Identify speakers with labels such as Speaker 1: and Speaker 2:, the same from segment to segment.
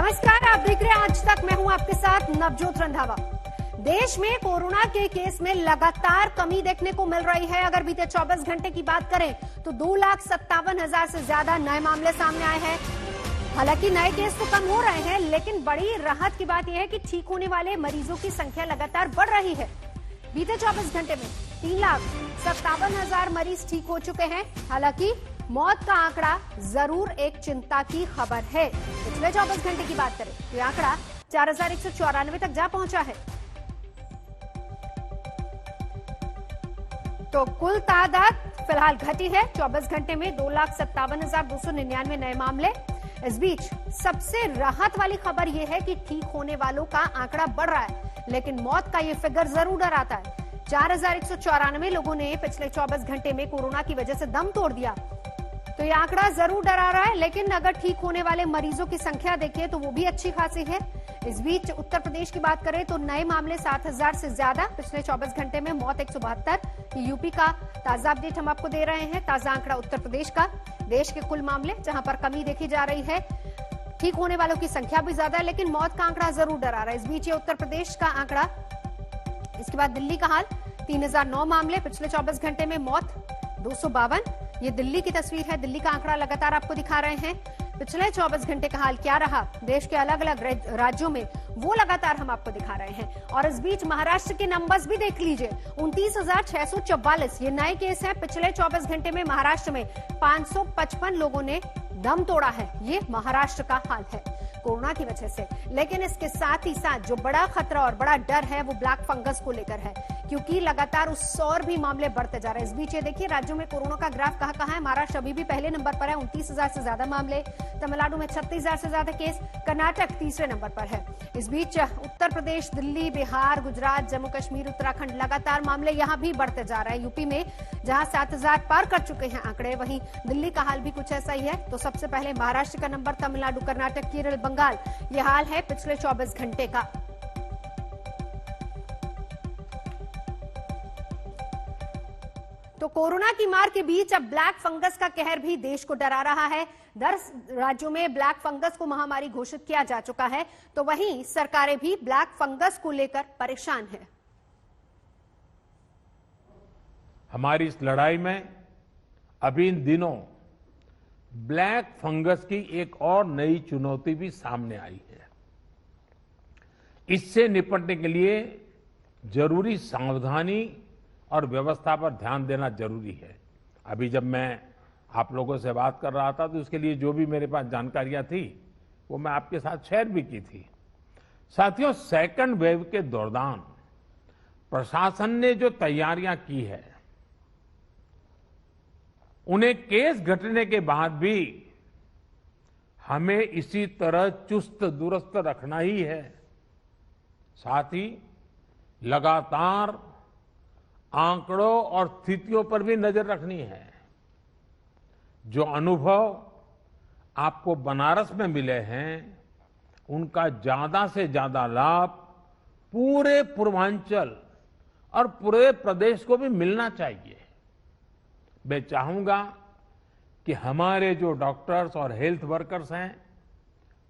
Speaker 1: नमस्कार, आप देख रहे हैं आज तक। मैं हूं आपके साथ नवजोत रंधावा। देश में कोरोना के केस में लगातार कमी देखने को मिल रही है। अगर बीते 24 घंटे की बात करें तो 2,57,000 से ज्यादा नए मामले सामने आए हैं। हालांकि नए केस तो कम हो रहे हैं, लेकिन बड़ी राहत की बात यह है कि ठीक होने वाले मरीजों की संख्या लगातार बढ़ रही है। बीते 24 घंटे में 3,57,000 मरीज ठीक हो चुके हैं। हालांकि मौत का आंकड़ा जरूर एक चिंता की खबर है। पिछले 24 घंटे की बात करें तो यह आंकड़ा 4,194 तक जा पहुंचा है। तो कुल तादाद फिलहाल घटी है। 24 घंटे में 2,57,299 नए मामले। इस बीच सबसे राहत वाली खबर यह है कि ठीक होने वालों का आंकड़ा बढ़ रहा है, लेकिन मौत का यह फिगर जरूर डराता है। 4,194 लोगों ने पिछले 24 घंटे में कोरोना की वजह से दम तोड़ दिया। तो यह आंकड़ा जरूर डरा रहा है, लेकिन अगर ठीक होने वाले मरीजों की संख्या देखिए तो वो भी अच्छी खासी है। इस बीच उत्तर प्रदेश की बात करें तो नए मामले 7,000 से ज्यादा। पिछले 24 घंटे में मौत 172। यूपी का ताजा अपडेट हम आपको दे रहे हैं। ताजा आंकड़ा उत्तर प्रदेश का। देश के कुल मामले जहां पर कमी देखी जा रही है, ठीक होने वालों की संख्या भी ज्यादा है, लेकिन मौत का आंकड़ा जरूर डरा रहा है। इस बीच ये उत्तर प्रदेश का आंकड़ा। इसके बाद दिल्ली का हाल, 3,009 मामले। पिछले 24 घंटे में मौत 252। ये दिल्ली की तस्वीर है। दिल्ली का आंकड़ा लगातार आपको दिखा रहे हैं। पिछले 24 घंटे का हाल क्या रहा देश के अलग अलग राज्यों में, वो लगातार हम आपको दिखा रहे हैं। और इस बीच महाराष्ट्र के नंबर्स भी देख लीजिए। 29,644 ये नए केस हैं। पिछले 24 घंटे में महाराष्ट्र में 555 लोगों ने दम तोड़ा है। ये महाराष्ट्र का हाल है कोरोना की वजह से। लेकिन इसके साथ ही साथ जो बड़ा खतरा और बड़ा डर है वो ब्लैक फंगस को लेकर है, क्योंकि लगातार उस और भी मामले बढ़ते जा रहे हैं। इस बीच ये देखिए राज्यों में कोरोना का ग्राफ कहां है। महाराष्ट्र अभी भी पहले नंबर पर है, 29,000 से ज्यादा मामले। तमिलनाडु में 36,000 से ज्यादा केस। कर्नाटक तीसरे नंबर पर है। इस बीच उत्तर प्रदेश, दिल्ली, बिहार, गुजरात, जम्मू कश्मीर, उत्तराखंड लगातार मामले यहां भी बढ़ते जा रहे हैं। यूपी में जहां 7,000 पार कर चुके हैं आंकड़े, वहीं दिल्ली का हाल भी कुछ ऐसा ही है। तो सबसे पहले महाराष्ट्र का नंबर, तमिलनाडु, कर्नाटक, केरल, बंगाल, यह हाल है पिछले 24 घंटे का। तो कोरोना की मार के बीच अब ब्लैक फंगस का कहर भी देश को डरा रहा है। 10 राज्यों में ब्लैक फंगस को महामारी घोषित किया जा चुका है, तो वहीं सरकारें भी ब्लैक फंगस को लेकर परेशान हैं।
Speaker 2: हमारी इस लड़ाई में अभी इन दिनों ब्लैक फंगस की एक और नई चुनौती भी सामने आई है। इससे निपटने के लिए जरूरी सावधानी और व्यवस्था पर ध्यान देना जरूरी है। अभी जब मैं आप लोगों से बात कर रहा था तो उसके लिए जो भी मेरे पास जानकारियां थी वो मैं आपके साथ शेयर भी की थी। साथियों, सेकंड वेव के दौरान प्रशासन ने जो तैयारियां की है, उन्हें केस घटने के बाद भी हमें इसी तरह चुस्त दुरुस्त रखना ही है। साथ ही लगातार आंकड़ों और स्थितियों पर भी नजर रखनी है। जो अनुभव आपको बनारस में मिले हैं, उनका ज्यादा से ज्यादा लाभ पूरे पूर्वांचल और पूरे प्रदेश को भी मिलना चाहिए। मैं चाहूंगा कि हमारे जो डॉक्टर्स और हेल्थ वर्कर्स हैं,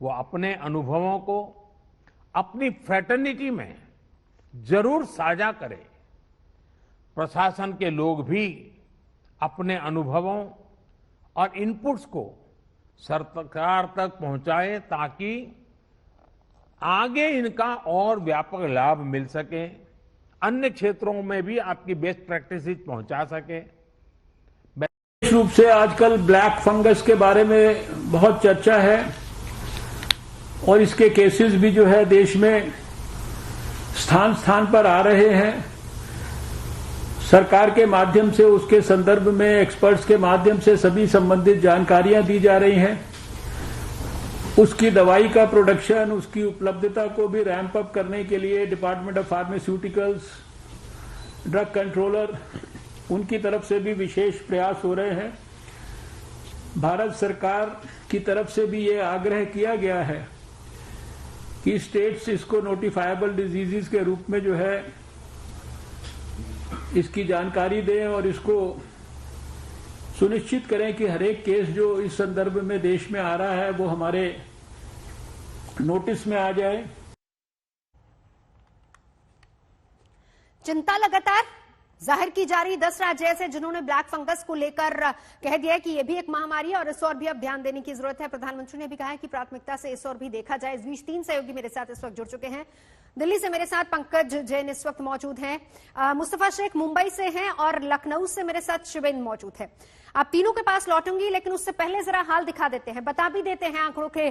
Speaker 2: वो अपने अनुभवों को अपनी फ्रेटर्निटी में जरूर साझा करें। प्रशासन के लोग भी अपने अनुभवों और इनपुट्स को सरकार तक पहुंचाएं, ताकि आगे इनका और व्यापक लाभ मिल सके, अन्य क्षेत्रों में भी आपकी बेस्ट प्रैक्टिसेस पहुंचा सके।
Speaker 3: विशेष रूप से आजकल ब्लैक फंगस के बारे में बहुत चर्चा है और इसके केसेस भी जो है देश में स्थान स्थान पर आ रहे हैं। सरकार के माध्यम से, उसके संदर्भ में एक्सपर्ट्स के माध्यम से सभी संबंधित जानकारियां दी जा रही हैं। उसकी दवाई का प्रोडक्शन, उसकी उपलब्धता को भी रैंप अप करने के लिए department of pharmaceuticals, drug controller, उनकी तरफ से भी विशेष प्रयास हो रहे हैं। भारत सरकार की तरफ से भी ये आग्रह किया गया है कि स्टेट्स इसको नोटिफाइबल डिजीजेस के रूप में जो है इसकी जानकारी दें और इसको सुनिश्चित करें कि हर एक केस जो इस संदर्भ में देश में आ रहा है वो हमारे नोटिस में आ जाए।
Speaker 1: चिंता लगातार जाहिर की जा रही 10 राज्य ऐसे जिन्होंने ब्लैक फंगस को लेकर कह दिया है कि यह भी एक महामारी है और इस और भी अब ध्यान देने की जरूरत है। प्रधानमंत्री ने भी कहा है कि प्राथमिकता से इस और भी देखा जाए। इस बीच 3 सहयोगी मेरे साथ इस वक्त जुड़ चुके हैं। दिल्ली से मेरे साथ पंकज जैन इस वक्त मौजूद हैं, मुस्तफा शेख मुंबई से हैं और लखनऊ से मेरे साथ शिवेंद्र मौजूद है। आप तीनों के पास लौटूंगी, लेकिन उससे पहले जरा हाल दिखा देते हैं, बता भी देते हैं आंकड़ों के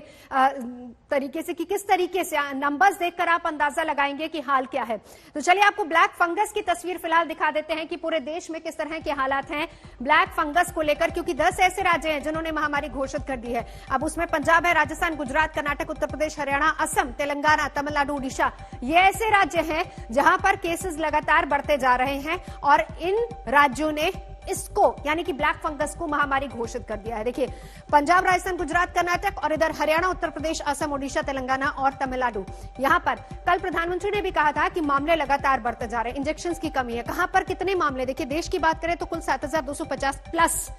Speaker 1: तरीके से कि किस तरीके से नंबर्स देखकर आप अंदाजा लगाएंगे कि हाल क्या है। तो चलिए आपको ब्लैक फंगस की तस्वीर फिलहाल दिखा देते हैं कि पूरे देश में किस तरह के हालात हैं ब्लैक फंगस को लेकर, क्योंकि 10 ऐसे राज्य हैं जिन्होंने महामारी घोषित कर दी है। अब उसमें पंजाब है, राजस्थान, गुजरात, कर्नाटक, उत्तर प्रदेश, हरियाणा, असम, तेलंगाना, तमिलनाडु, उड़ीसा, ये ऐसे राज्य हैं जहां पर केसेस लगातार बढ़ते जा रहे हैं और इन राज्यों ने इसको यानी कि ब्लैक फंगस को महामारी घोषित कर दिया है। देखिए, पंजाब, राजस्थान, गुजरात, कर्नाटक और इधर हरियाणा, उत्तर प्रदेश, असम, ओडिशा, तेलंगाना और तमिलनाडु। यहां पर कल प्रधानमंत्री ने भी कहा था कि मामले लगातार बढ़ते जा रहे हैं, इंजेक्शंस की कमी है। कहां पर कितने मामले? देखिए, देश की बात करें तो कुल 7,250 प्लस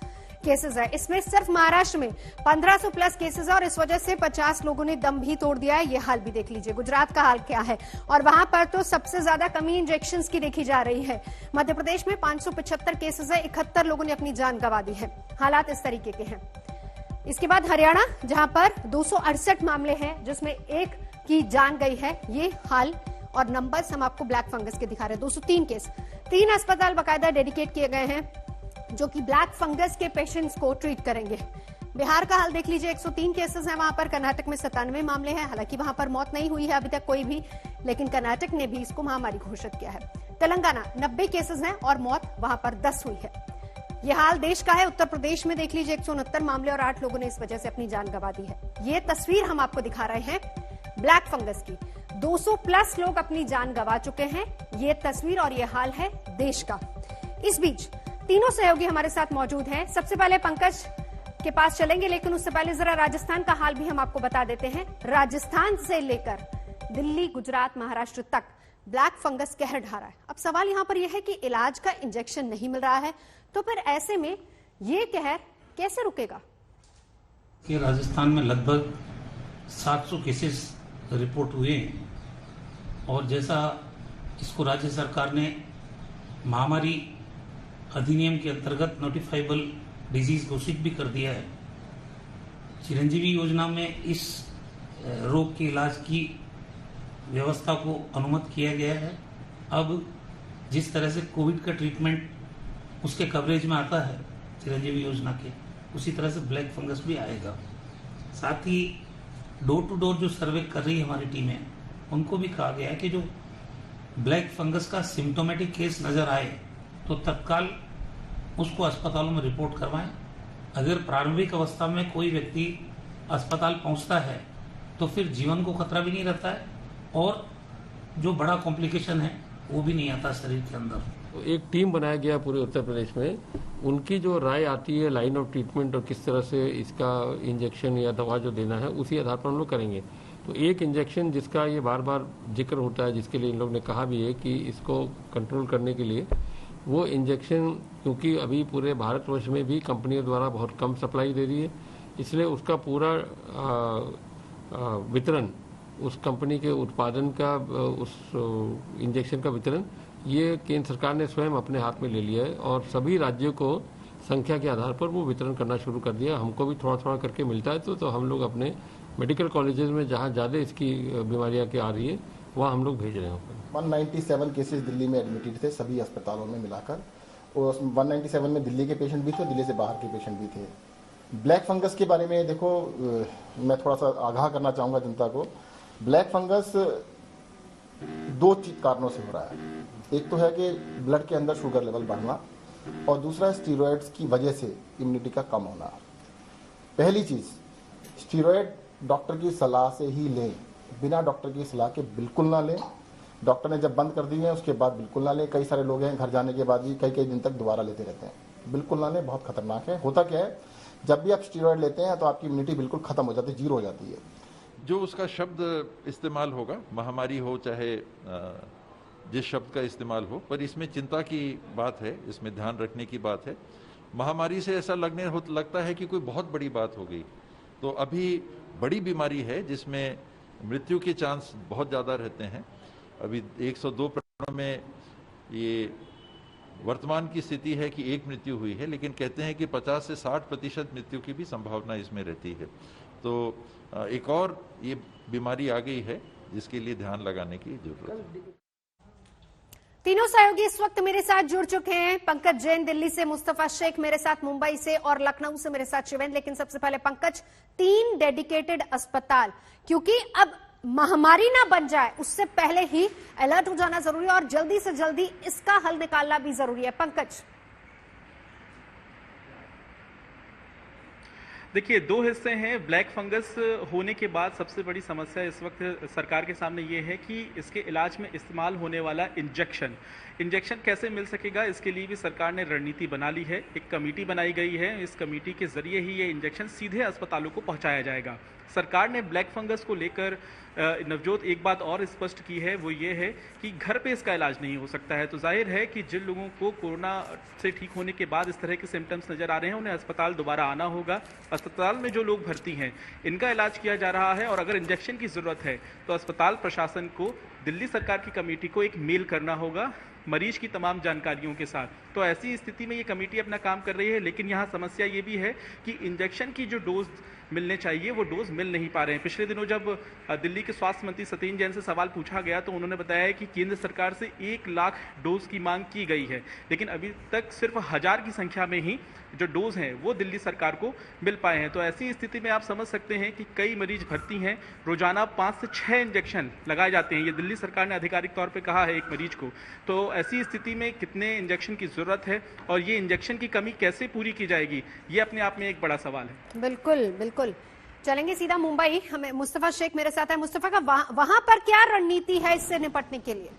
Speaker 1: केसेस है। इसमें सिर्फ महाराष्ट्र में 1500 प्लस केसेस है और इस वजह से 50 लोगों ने दम भी तोड़ दिया है। ये हाल भी देख लीजिए, गुजरात का हाल क्या है। और वहां पर तो सबसे ज्यादा कमी इंजेक्शंस की देखी जा रही है। मध्य प्रदेश में 575 केसेस है, 71 लोगों ने अपनी जान गंवा दी है। हालात इस तरीके के हैं। इसके बाद हरियाणा, जहां पर 268 मामले हैं, जिसमें एक की जान गई है। ये हाल और नंबर्स हम आपको ब्लैक फंगस के दिखा रहे हैं। 203 केस, 3 अस्पताल बाकायदा डेडिकेट किए गए हैं जो कि ब्लैक फंगस के पेशेंट्स को ट्रीट करेंगे। बिहार का हाल देख लीजिए, 103 केसेस हैं वहां पर। कर्नाटक में 97 मामले हैं, हालांकि वहां पर मौत नहीं हुई है अभी तक कोई भी, लेकिन कर्नाटक ने भी इसको महामारी घोषित किया है। तेलंगाना 90 केसेस हैं और मौत वहां पर 10 हुई है। यह हाल देश का है। उत्तर प्रदेश में देख लीजिए, 169 मामले और 8 लोगों ने इस वजह से अपनी जान गंवा दी है। ये तस्वीर हम आपको दिखा रहे हैं ब्लैक फंगस की। 200 प्लस लोग अपनी जान गंवा चुके हैं। ये तस्वीर और ये हाल है देश का। इस बीच तीनों सहयोगी हमारे साथ मौजूद हैं। सबसे पहले पंकज के पास चलेंगे, लेकिन उससे पहले जरा राजस्थान का हाल भी हम आपको बता देते हैं। राजस्थान से लेकर दिल्ली, गुजरात, महाराष्ट्र तक ब्लैक फंगस कहर ढा रहा है। अब सवाल यहां पर यह है कि इलाज का इंजेक्शन नहीं मिल रहा है, तो फिर ऐसे में ये कहर कैसे रुकेगा?
Speaker 4: कि राजस्थान में लगभग 700 केसेस रिपोर्ट हुए और जैसा इसको राज्य सरकार ने महामारी अधिनियम के अंतर्गत नोटिफाइबल डिजीज घोषित भी कर दिया है। चिरंजीवी योजना में इस रोग के इलाज की व्यवस्था को अनुमत किया गया है। अब जिस तरह से कोविड का ट्रीटमेंट उसके कवरेज में आता है चिरंजीवी योजना के, उसी तरह से ब्लैक फंगस भी आएगा। साथ ही डोर टू डोर जो सर्वे कर रही है हमारी टीमें, उनको भी कहा गया है कि जो ब्लैक फंगस का सिम्टोमेटिक केस नजर आए तो तत्काल उसको अस्पतालों में रिपोर्ट करवाएं। अगर प्रारंभिक अवस्था में कोई व्यक्ति अस्पताल पहुंचता है तो फिर जीवन को खतरा भी नहीं रहता है और जो बड़ा कॉम्प्लिकेशन है वो भी नहीं आता शरीर के अंदर।
Speaker 5: तो एक टीम बनाया गया पूरे उत्तर प्रदेश में, उनकी जो राय आती है लाइन ऑफ ट्रीटमेंट और किस तरह से इसका इंजेक्शन या दवा जो देना है, उसी आधार पर हम लोग करेंगे। तो एक इंजेक्शन जिसका ये बार बार जिक्र होता है, जिसके लिए इन लोग ने कहा भी है कि इसको कंट्रोल करने के लिए वो इंजेक्शन, क्योंकि अभी पूरे भारतवर्ष में भी कंपनियों द्वारा बहुत कम सप्लाई दे रही है, इसलिए उसका पूरा वितरण, उस कंपनी के उत्पादन का, उस इंजेक्शन का वितरण ये केंद्र सरकार ने स्वयं अपने हाथ में ले लिया है और सभी राज्यों को संख्या के आधार पर वो वितरण करना शुरू कर दिया। हमको भी थोड़ा थोड़ा करके मिलता है तो हम लोग अपने मेडिकल कॉलेजेस में जहाँ ज़्यादा इसकी बीमारियाँ की आ रही है वहाँ हम लोग भेज रहे हैं।
Speaker 6: 197 केसेस दिल्ली में एडमिटेड थे सभी अस्पतालों में मिलाकर, और 197 में दिल्ली के पेशेंट भी थे, दिल्ली से बाहर के पेशेंट भी थे। ब्लैक फंगस के बारे में देखो, मैं थोड़ा सा आगाह करना चाहूँगा जनता को। ब्लैक फंगस 2 कारणों से हो रहा है। एक तो है कि ब्लड के अंदर शुगर लेवल बढ़ना और दूसरा स्टीरॉयड्स की वजह से इम्यूनिटी का कम होना। पहली चीज़, स्टीरॉयड डॉक्टर की सलाह से ही लें, बिना डॉक्टर की सलाह के बिल्कुल ना लें। डॉक्टर ने जब बंद कर दी है उसके बाद बिल्कुल ना लें। कई सारे लोग हैं घर जाने के बाद भी कई दिन तक दोबारा लेते रहते हैं। बिल्कुल ना लें, बहुत खतरनाक है। होता क्या है, जब भी आप स्टीरॉयड लेते हैं तो आपकी इम्यूनिटी बिल्कुल खत्म हो जाती है, जीरो हो जाती है।
Speaker 7: जो उसका शब्द इस्तेमाल होगा, महामारी हो चाहे जिस शब्द का इस्तेमाल हो, पर इसमें चिंता की बात है, इसमें ध्यान रखने की बात है। महामारी से ऐसा लगता है कि कोई बहुत बड़ी बात हो गई, तो अभी बड़ी बीमारी है जिसमें मृत्यु के चांस बहुत ज़्यादा रहते हैं। अभी 102 प्रकरणों में ये वर्तमान की स्थिति है कि एक मृत्यु हुई है, लेकिन कहते हैं कि 50 से 60% मृत्यु की भी संभावना इसमें रहती है। तो एक और ये बीमारी आ गई है जिसके लिए ध्यान लगाने की जरूरत है।
Speaker 1: तीनों सहयोगी इस वक्त मेरे साथ जुड़ चुके हैं। पंकज जैन दिल्ली से, मुस्तफा शेख मेरे साथ मुंबई से और लखनऊ से मेरे साथ शिवेंद्र। लेकिन सबसे पहले पंकज, 3 डेडिकेटेड अस्पताल, क्योंकि अब महामारी ना बन जाए उससे पहले ही अलर्ट हो जाना जरूरी है और जल्दी से जल्दी इसका हल निकालना भी जरूरी है। पंकज,
Speaker 8: देखिए, 2 हिस्से हैं। ब्लैक फंगस होने के बाद सबसे बड़ी समस्या इस वक्त सरकार के सामने ये है कि इसके इलाज में इस्तेमाल होने वाला इंजेक्शन कैसे मिल सकेगा। इसके लिए भी सरकार ने रणनीति बना ली है। एक कमेटी बनाई गई है। इस कमेटी के जरिए ही ये इंजेक्शन सीधे अस्पतालों को पहुंचाया जाएगा। सरकार ने ब्लैक फंगस को लेकर नवजोत एक बात और स्पष्ट की है, वो ये है कि घर पे इसका इलाज नहीं हो सकता है। तो जाहिर है कि जिन लोगों को कोरोना से ठीक होने के बाद इस तरह के सिम्टम्स नजर आ रहे हैं, उन्हें अस्पताल दोबारा आना होगा। अस्पताल में जो लोग भर्ती हैं, इनका इलाज किया जा रहा है और अगर इंजेक्शन की जरूरत है तो अस्पताल प्रशासन को दिल्ली सरकार की कमेटी को एक मेल करना होगा मरीज की तमाम जानकारियों के साथ। तो ऐसी स्थिति में ये कमेटी अपना काम कर रही है। लेकिन यहाँ समस्या ये भी है कि इंजेक्शन की जो डोज मिलने चाहिए वो डोज मिल नहीं पा रहे हैं। पिछले दिनों जब दिल्ली के स्वास्थ्य मंत्री सत्येंद्र जैन से सवाल पूछा गया तो उन्होंने बताया कि केंद्र सरकार से 1 लाख डोज की मांग की गई है, लेकिन अभी तक सिर्फ 1000 की संख्या में ही जो डोज हैं वो दिल्ली सरकार को मिल पाए हैं। तो ऐसी स्थिति में आप समझ सकते हैं कि कई मरीज भर्ती हैं, रोजाना 5 से 6 इंजेक्शन लगाए जाते हैं। ये दिल्ली सरकार ने आधिकारिक तौर पे कहा है एक मरीज को। तो ऐसी स्थिति में कितने इंजेक्शन की जरूरत है और ये इंजेक्शन की कमी कैसे पूरी की जाएगी, ये अपने आप में एक बड़ा सवाल है।
Speaker 1: बिल्कुल बिल्कुल। चलेंगे सीधा मुंबई। हमें मुस्तफा शेख मेरे साथ है। मुस्तफा का वहां पर क्या रणनीति है इससे निपटने के लिए?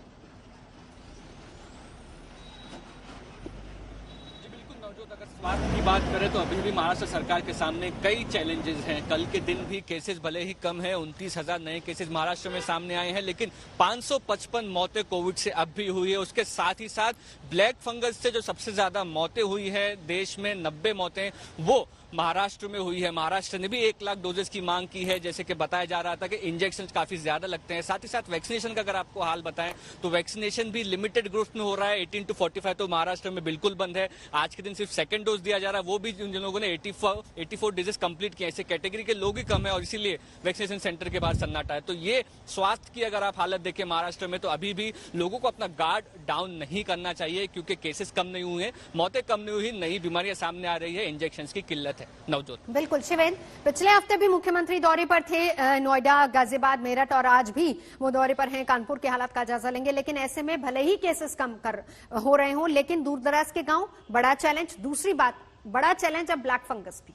Speaker 9: अगर स्वास्थ्य की बात करें तो अभी भी महाराष्ट्र सरकार के सामने कई चैलेंजेस हैं। कल के दिन भी केसेस भले ही कम है, 29,000 नए केसेस महाराष्ट्र में सामने आए हैं, लेकिन 555 मौतें कोविड से अब भी हुई है। उसके साथ ही साथ ब्लैक फंगस से जो सबसे ज्यादा मौतें हुई है देश में, 90 मौतें, वो महाराष्ट्र में हुई है। महाराष्ट्र ने भी 1 लाख डोजेस की मांग की है। जैसे कि बताया जा रहा था कि इंजेक्शन काफी ज्यादा लगते हैं। साथ ही साथ वैक्सीनेशन का अगर आपको हाल बताएं तो वैक्सीनेशन भी लिमिटेड ग्रुप में हो रहा है। 18 to 45 तो महाराष्ट्र में बिल्कुल बंद है। आज के दिन सिर्फ 2nd डोज दिया जा रहा है, वो भी जिन लोगों ने 84 डिजीज कंप्लीट किया, ऐसे कैटेगरी के लोग ही कम है और इसीलिए वैक्सीनेशन सेंटर के बाहर सन्नाटा है। तो ये स्वास्थ्य की अगर आप हालत देखें महाराष्ट्र में तो अभी भी लोगों को अपना गार्ड डाउन नहीं करना चाहिए, क्योंकि केसेस कम नहीं हुए, मौतें कम नहीं हुई, नई बीमारियां सामने आ रही है, इंजेक्शन की किल्लत है। नवजोत।
Speaker 1: बिल्कुल शिवेंद्र, पिछले हफ्ते भी मुख्यमंत्री दौरे पर थे, नोएडा, गाजियाबाद, मेरठ, और आज भी वो दौरे पर हैं। कानपुर के हालात का जायजा लेंगे। लेकिन ऐसे में भले ही केसेस कम हो रहे हों, लेकिन दूर दराज के गांव बड़ा चैलेंज। दूसरी बात, बड़ा चैलेंज अब ब्लैक फंगस भी।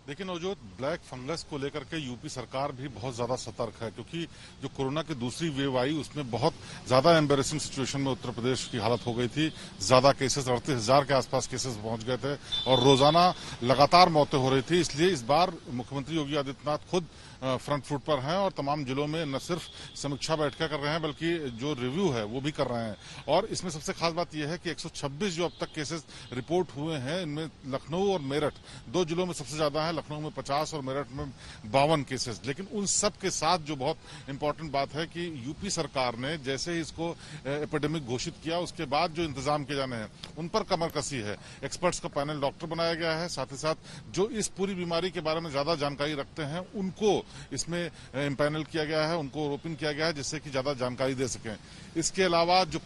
Speaker 10: लेकिन नवजोत, ब्लैक फंगस को लेकर के यूपी सरकार भी बहुत ज्यादा सतर्क है, क्योंकि जो कोरोना की दूसरी वेव आई उसमें बहुत ज्यादा एम्बेरेसिंग सिचुएशन में उत्तर प्रदेश की हालत हो गई थी। ज्यादा केसेस, 38,000 के आसपास केसेस पहुंच गए थे और रोजाना लगातार मौतें हो रही थी। इसलिए इस बार मुख्यमंत्री योगी आदित्यनाथ खुद फ्रंट फुट पर हैं और तमाम जिलों में न सिर्फ समीक्षा बैठकें कर रहे हैं बल्कि जो रिव्यू है वो भी कर रहे हैं। और इसमें सबसे खास बात यह है कि 126 जो अब तक केसेस रिपोर्ट हुए हैं, इनमें लखनऊ और मेरठ 2 जिलों में सबसे ज्यादा है। लखनऊ में 50 और मेरठ में 52 केसेस। लेकिन उन सब के साथ जो बहुत इंपॉर्टेंट बात है कि यूपी सरकार ने जैसे ही इसको एपिडेमिक घोषित किया उसके बाद जो इंतजाम किए जाने हैं उन पर कमर कसी है। एक्सपर्ट्स का पैनल डॉक्टर बनाया गया है, साथ ही साथ जो इस पूरी बीमारी के बारे में ज्यादा जानकारी रखते हैं उनको इसमें इम्पैनल किया गया है, उनको ओपन किया गया है जिससे कि ज्यादा जानकारी दे सकें। इसके अलावा जो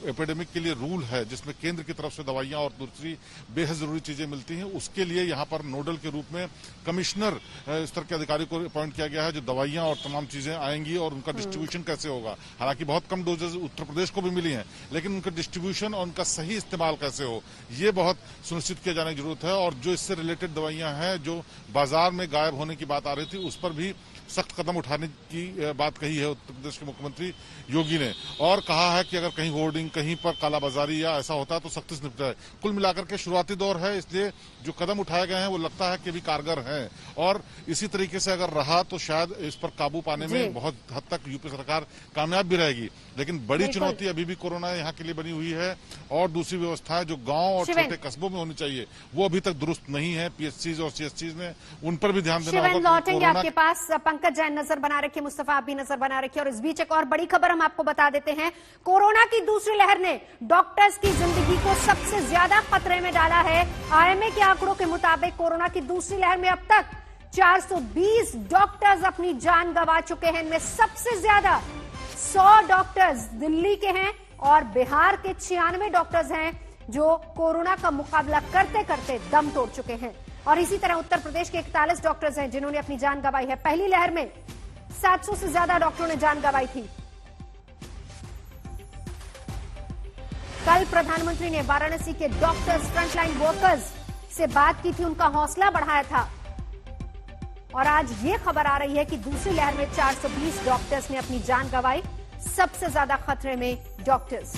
Speaker 10: एपिडेमिक के लिए रूल है जिसमें केंद्र की तरफ से दवाइयां और दूसरी बेहद जरूरी चीजें मिलती हैं, उसके लिए यहां पर नोडल के रूप में कमिश्नर स्तर के अधिकारी को अपॉइंट किया गया है जो दवाइयां और तमाम चीजें आएंगी और उनका डिस्ट्रीब्यूशन कैसे होगा। हालांकि बहुत कम डोजेज उत्तर प्रदेश को भी मिली हैं, लेकिन उनका डिस्ट्रीब्यूशन और उनका सही इस्तेमाल कैसे हो ये बहुत सुनिश्चित किया जाने की जरूरत है। और जो इससे रिलेटेड दवाइयां हैं जो बाजार में गायब होने की बात आ रही थी उस पर भी सख्त कदम उठाने की बात कही है उत्तर प्रदेश के मुख्यमंत्री योगी ने, और कहा है कि अगर कहीं होर्डिंग, कहीं पर कालाबाजारी या ऐसा होता है तो सख्ती से निपटा है। कुल मिलाकर के शुरुआती दौर है, इसलिए जो कदम उठाए गए हैं वो लगता है कि भी कारगर हैं, और इसी तरीके से अगर रहा तो शायद इस पर काबू पाने में बहुत हद तक यूपी सरकार कामयाब भी रहेगी। लेकिन बड़ी चुनौती अभी भी कोरोना यहाँ के लिए बनी हुई है, और दूसरी व्यवस्थाएं जो गांव और छोटे कस्बों में होनी चाहिए वो अभी तक दुरुस्त नहीं है। पीएचसीज और सीएचसीज ने उन पर भी ध्यान देना होगा।
Speaker 1: लौटेंगे आपके पास। पंकज जैन नजर बना रखिए, मुस्तफा आप भी नजर बना रखिए। और इस बीच एक और बड़ी खबर हम आपको बता देते हैं। कोरोना की दूसरी लहर ने डॉक्टर्स की जिंदगी को सबसे ज्यादा खतरे में डाला है। आईएमए के आंकड़ों के मुताबिक कोरोना की दूसरी लहर में अब तक 420 डॉक्टर्स अपनी जान गंवा चुके हैं। इनमें सबसे ज्यादा 100 डॉक्टर्स दिल्ली के हैं और बिहार के 96 डॉक्टर्स हैं जो कोरोना का मुकाबला करते करते दम तोड़ चुके हैं। और इसी तरह उत्तर प्रदेश के 41 डॉक्टर्स हैं जिन्होंने अपनी जान गंवाई है। पहली लहर में 700 से ज्यादा डॉक्टरों ने जान गंवाई थी। कल प्रधानमंत्री ने वाराणसी के डॉक्टर्स, फ्रंटलाइन वर्कर्स से बात की थी, उनका हौसला बढ़ाया था। और आज ये खबर आ रही है कि दूसरी लहर में 420 डॉक्टर्स ने अपनी जान गंवाई। सबसे ज्यादा खतरे में डॉक्टर्स।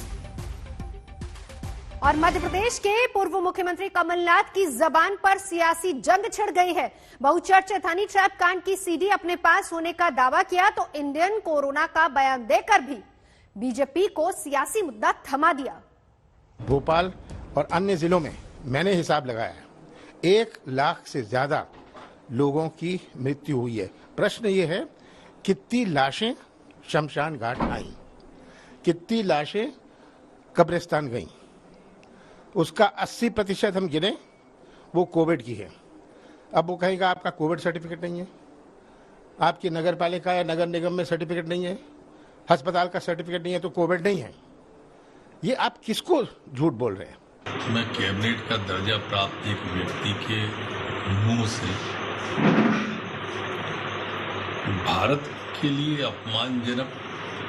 Speaker 1: और मध्य प्रदेश के पूर्व मुख्यमंत्री कमलनाथ की जबान पर सियासी जंग छिड़ गई है। बहुचर्चित हनी ट्रैप कांड की सीडी अपने पास होने का दावा किया तो इंडियन कोरोना का बयान देकर भी बीजेपी को सियासी मुद्दा थमा दिया।
Speaker 11: भोपाल और अन्य जिलों में मैंने हिसाब लगाया है 1 लाख से ज्यादा लोगों की मृत्यु हुई है। प्रश्न ये है कितनी लाशें शमशान घाट आई, कितनी लाशें कब्रिस्तान गईं, उसका 80% हम गिने वो कोविड की है। अब वो कहेगा आपका कोविड सर्टिफिकेट नहीं है, आपकी नगर पालिका या नगर निगम में सर्टिफिकेट नहीं है, अस्पताल का सर्टिफिकेट नहीं है तो कोविड नहीं है। ये आप किसको झूठ बोल रहे हैं?
Speaker 12: मैं कैबिनेट का दर्जा प्राप्त एक व्यक्ति के मुंह से भारत के लिए अपमानजनक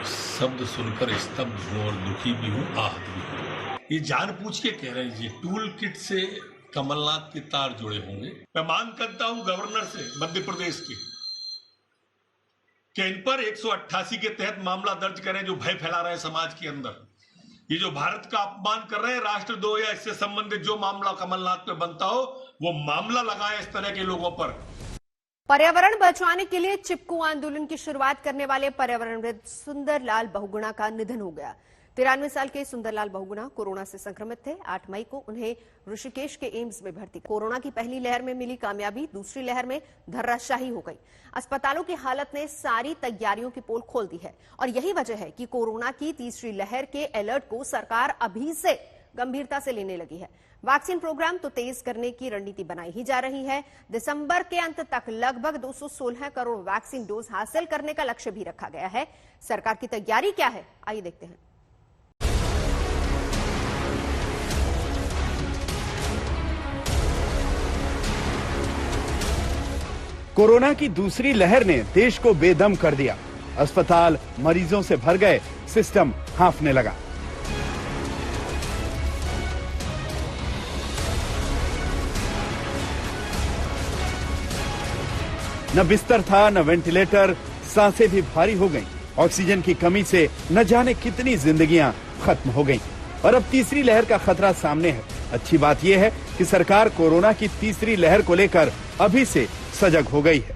Speaker 12: शब्द सुनकर स्तब्ध हूं और दुखी भी हूं, आहत भी हूं। ये जानबूझ के कह रहे हैं जी टूल किट से कमलनाथ के तार जुड़े होंगे।
Speaker 13: मैं मांग करता हूं गवर्नर से मध्य प्रदेश की कि इन पर 188 के तहत मामला दर्ज करें जो भय फैला रहे हैं समाज के अंदर। ये जो भारत का अपमान कर रहे हैं, राष्ट्रद्रोह या इससे संबंधित जो मामला कमलनाथ पे बनता हो वो मामला लगाए इस तरह के लोगों पर।
Speaker 1: पर्यावरण बचाने के लिए चिपकू आंदोलन की शुरुआत करने वाले पर्यावरणविद सुंदरलाल बहुगुणा का निधन हो गया। 93 साल के सुंदरलाल बहुगुणा कोरोना से संक्रमित थे। 8 मई को उन्हें ऋषिकेश के एम्स में भर्ती किया। कोरोना की पहली लहर में मिली कामयाबी दूसरी लहर में धर्राशाही हो गई। अस्पतालों की हालत ने सारी तैयारियों की पोल खोल दी है और यही वजह है कि कोरोना की तीसरी लहर के अलर्ट को सरकार अभी से गंभीरता से लेने लगी है। वैक्सीन प्रोग्राम तो तेज करने की रणनीति बनाई ही जा रही है। दिसंबर के अंत तक लगभग 216 करोड़ वैक्सीन डोज हासिल करने का लक्ष्य भी रखा गया है। सरकार की तैयारी क्या है, आइए देखते हैं।
Speaker 14: कोरोना की दूसरी लहर ने देश को बेदम कर दिया। अस्पताल मरीजों से भर गए, सिस्टम हांफने लगा। न बिस्तर था, न वेंटिलेटर, सांसें भी भारी हो गईं। ऑक्सीजन की कमी से न जाने कितनी जिंदगियां खत्म हो गईं। और अब तीसरी लहर का खतरा सामने है। अच्छी बात यह है कि सरकार कोरोना की तीसरी लहर को लेकर अभी से सजग हो गई है।